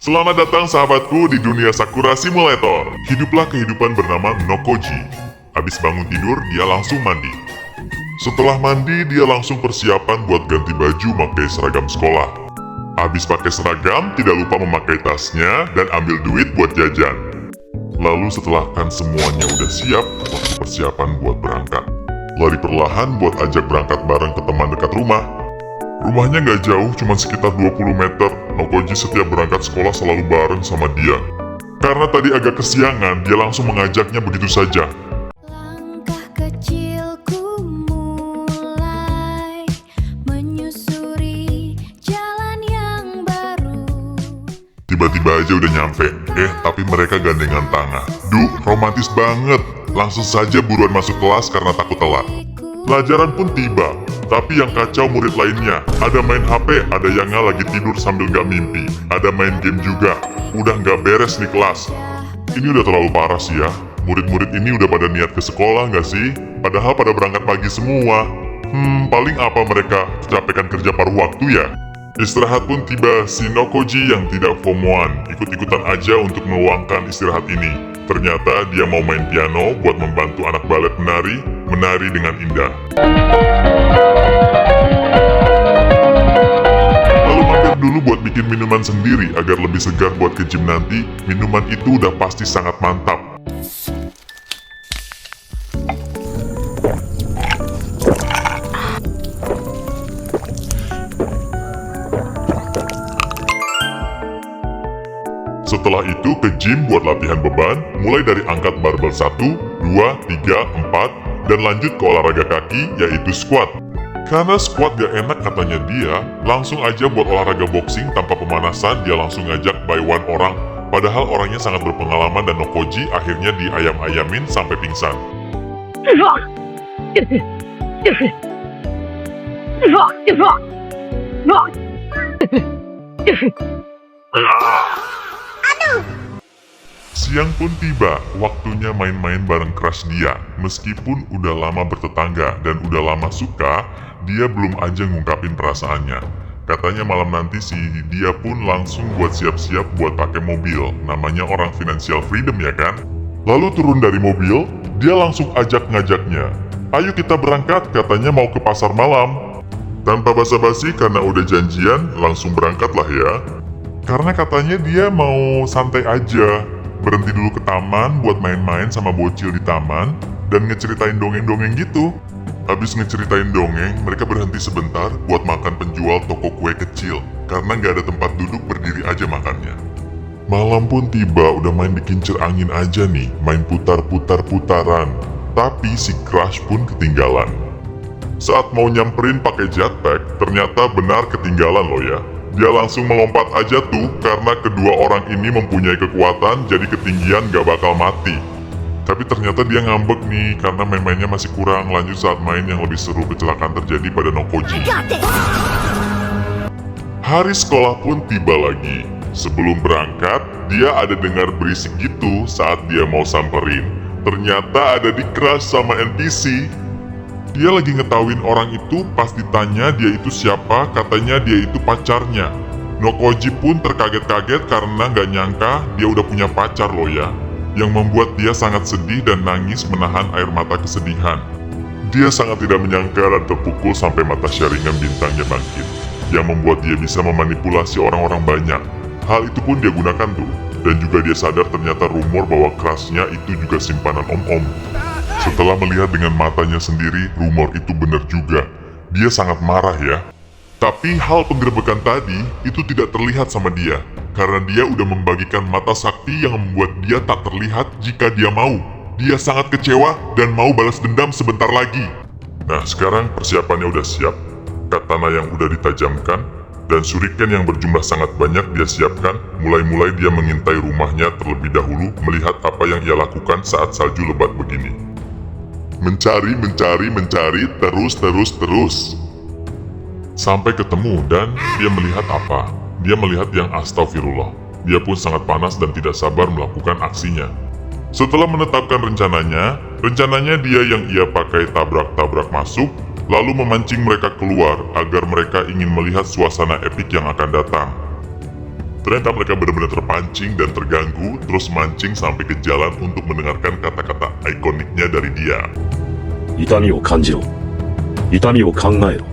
Selamat datang sahabatku di dunia Sakura Simulator. Hiduplah kehidupan bernama Nokoji. Habis bangun tidur, dia langsung mandi. Setelah mandi, dia langsung persiapan buat ganti baju pakai seragam sekolah. Habis pakai seragam, tidak lupa memakai tasnya dan ambil duit buat jajan. Lalu setelah kan semuanya udah siap, waktu persiapan buat berangkat. Lari perlahan buat ajak berangkat bareng ke teman dekat rumah. Rumahnya nggak jauh, cuma sekitar 20 meter. Nokoji setiap berangkat sekolah selalu bareng sama dia. Karena tadi agak kesiangan, dia langsung mengajaknya begitu saja. Langkah kecilku mulai menyusuri jalan yang baru. Tiba-tiba aja udah nyampe. Tapi mereka gandengan tangan. Duh, romantis banget. Langsung saja buruan masuk kelas karena takut telat. Pelajaran pun tiba. Tapi yang kacau murid lainnya. Ada main HP, ada yang lagi tidur sambil gak mimpi. Ada main game juga. Udah gak beres nih kelas. Ini udah terlalu parah sih ya. Murid-murid ini udah pada niat ke sekolah gak sih? Padahal pada berangkat pagi semua. Paling apa mereka kecapekan kerja paruh waktu ya? Istirahat pun tiba, si Nokoji yang tidak FOMOan ikut-ikutan aja untuk meluangkan istirahat ini. Ternyata dia mau main piano buat membantu anak balet menari dengan indah. Lalu mampir dulu buat bikin minuman sendiri agar lebih segar buat ke gym nanti. Minuman itu udah pasti sangat mantap. Setelah itu ke gym buat latihan beban, mulai dari angkat barbel 1, 2, 3, 4, dan lanjut ke olahraga kaki yaitu squat. Karena squat gak enak katanya dia, langsung aja buat olahraga boxing tanpa pemanasan dia langsung ngajak by one orang. Padahal orangnya sangat berpengalaman dan Nokoji akhirnya diayam-ayamin sampai pingsan. Siang pun tiba, waktunya main-main bareng crush dia. Meskipun udah lama bertetangga dan udah lama suka, dia belum aja ngungkapin perasaannya. Katanya malam nanti si dia pun langsung buat siap-siap buat pakai mobil. Namanya orang financial freedom ya kan? Lalu turun dari mobil, dia langsung ngajaknya. Ayo kita berangkat, katanya mau ke pasar malam. Tanpa basa-basi karena udah janjian, langsung berangkat lah ya. Karena katanya dia mau santai aja. Berhenti dulu ke taman buat main-main sama bocil di taman dan ngeceritain dongeng-dongeng gitu. Habis ngeceritain dongeng, mereka berhenti sebentar buat makan penjual toko kue kecil karena nggak ada tempat duduk, berdiri aja makannya. Malam pun tiba, udah main di kincir angin aja nih, main putar-putar-putaran. Tapi si crush pun ketinggalan. Saat mau nyamperin pakai jetpack, ternyata benar ketinggalan loh ya. Dia langsung melompat aja tuh karena kedua orang ini mempunyai kekuatan jadi ketinggian gak bakal mati. Tapi ternyata dia ngambek nih karena main-mainnya masih kurang, lanjut saat main yang lebih seru kecelakaan terjadi pada Nokoji. Hari sekolah pun tiba lagi. Sebelum berangkat, dia ada dengar berisik gitu saat dia mau samperin. Ternyata ada di crush sama NPC. Dia lagi ngetahuin orang itu, pas ditanya dia itu siapa, katanya dia itu pacarnya. Nokoji pun terkaget-kaget karena gak nyangka dia udah punya pacar loh ya. Yang membuat dia sangat sedih dan nangis menahan air mata kesedihan. Dia sangat tidak menyangka dan terpukul sampai mata Sharingan bintangnya bangkit. Yang membuat dia bisa memanipulasi orang-orang banyak. Hal itu pun dia gunakan tuh. Dan juga dia sadar ternyata rumor bahwa crushnya itu juga simpanan om-om. Setelah melihat dengan matanya sendiri, rumor itu benar juga. Dia sangat marah ya. Tapi hal penggerebekan tadi itu tidak terlihat sama dia. Karena dia udah membagikan mata sakti yang membuat dia tak terlihat jika dia mau. Dia sangat kecewa dan mau balas dendam sebentar lagi. Nah sekarang persiapannya udah siap. Katana yang udah ditajamkan. Dan shuriken yang berjumlah sangat banyak dia siapkan. Mulai-mulai dia mengintai rumahnya terlebih dahulu melihat apa yang ia lakukan saat salju lebat begini. Mencari, terus. Sampai ketemu dan dia melihat apa? Dia melihat yang astagfirullah. Dia pun sangat panas dan tidak sabar melakukan aksinya. Setelah menetapkan rencananya dia yang ia pakai tabrak-tabrak masuk, lalu memancing mereka keluar agar mereka ingin melihat suasana epik yang akan datang. Ternyata mereka benar-benar terpancing dan terganggu, terus mancing sampai ke jalan untuk mendengarkan kata-kata ikoniknya dari dia. 痛みを感じろ。痛みを考えろ。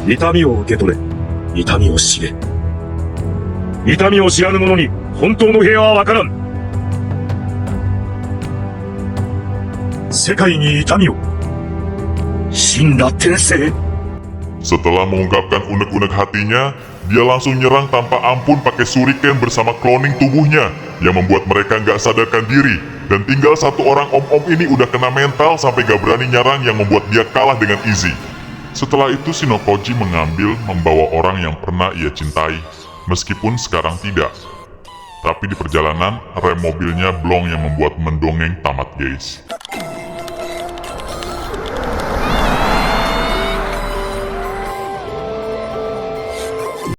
痛みを受け取れ。痛みを知れ。痛みを知らぬ者に本当の平和はわからん。世界に痛みを。神羅天聖。 Setelah mengungkapkan unek-unek hatinya, dia langsung nyerang tanpa ampun pakai shuriken bersama cloning tubuhnya yang membuat mereka nggak sadarkan diri. Dan tinggal satu orang om-om ini udah kena mental sampai gak berani nyerang yang membuat dia kalah dengan easy. Setelah itu Shinokoji membawa orang yang pernah ia cintai, meskipun sekarang tidak. Tapi di perjalanan, rem mobilnya blong yang membuat mendongeng tamat guys.